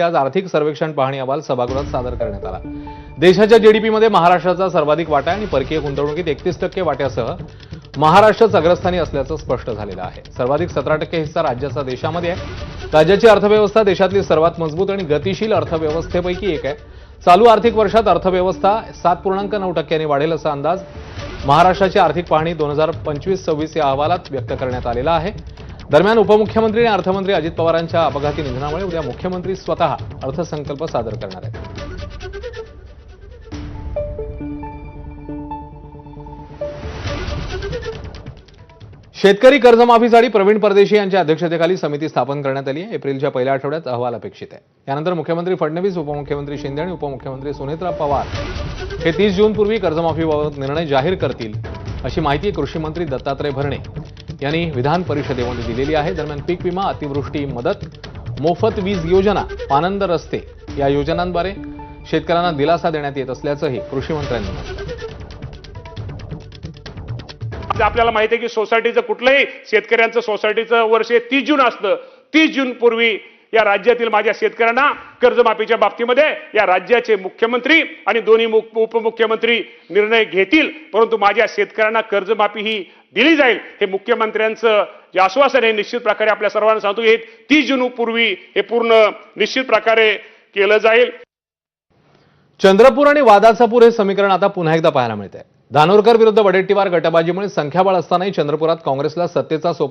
आज आर्थिक सर्वेक्षण पाहणी अहवाल सभागृहात सादर करण्यात आला। देशाच्या जीडीपीमध्ये महाराष्ट्राचा सर्वाधिक वाटा आणि परकीय गुंतवणुकीत 31% वाट्यासह महाराष्ट्रच अग्रस्थानी असल्याचं स्पष्ट झालेलं आहे। सर्वाधिक 17% हिस्सा राज्याचा देशामध्ये आहे। राज्याची अर्थव्यवस्था देशातली सर्वात मजबूत आणि गतिशील अर्थव्यवस्थेपैकी एक आहे। चालू आर्थिक वर्षात अर्थव्यवस्था 7.9% वाढेल असा अंदाज महाराष्ट्राची आर्थिक पाहणी 2025-26 या अहवालात व्यक्त करण्यात आलेला आहे। दरम्यान उपमुख्यमंत्री आणि अर्थमंत्री अजित पवारांच्या अपघाती निधनामुळे उद्या मुख्यमंत्री स्वतः अर्थसंकल्प सादर करणार आहेत। शेतकरी कर्जमाफीसाठी प्रवीण परदेशी यांच्या अध्यक्षतेखाली समिती स्थापन करण्यात आली आहे। एप्रिलच्या पहिल्या आठवड्यात अहवाल अपेक्षित आहे। यानंतर मुख्यमंत्री फडणवीस, उपमुख्यमंत्री शिंदे आणि उपमुख्यमंत्री सुनेत्रा पवार हे 30 जूनपूर्वी कर्जमाफीबाबत निर्णय जाहीर करतील अशी माहिती कृषी मंत्री दत्तात्रय भरणे यांनी विधान परिषदेमध्ये दिलेली आहे। दरम्यान पीक विमा, अतिवृष्टी मदत, मोफत वीज योजना, पानंद रस्ते या योजनांद्वारे शेतकऱ्यांना दिलासा देण्यात येत असल्याचंही कृषी मंत्र्यांनी म्हटलं। आपल्याला माहिती आहे की सोसायटीचं कुठलंही शेतकऱ्यांचं सोसायटीचं वर्ष 30 जून असतं। 30 जून पूर्वी या राज्यातील माझ्या शेतकऱ्यांना कर्जमाफीच्या बाबतीमध्ये या राज्याचे मुख्यमंत्री आणि दोन्ही उपमुख्यमंत्री निर्णय घेतील, परंतु माझ्या शेतकऱ्यांना कर्जमाफी ही दिली जाईल हे मुख्यमंत्र्यांचं जे आश्वासन आहे निश्चित प्रकारे आपल्या सर्वांना सांगतो की 30 जून पूर्वी हे पूर्ण निश्चित प्रकारे केलं जाईल। चंद्रपूर आणि वादाचापूर हे समीकरण आता पुन्हा एकदा पाहायला मिळतंय। धानोरकर विरुद्ध वडेट्टीवार गटबाजीमुळे संख्याबळ असतानाही चंद्रपुरात काँग्रेसला सत्तेचा सोपान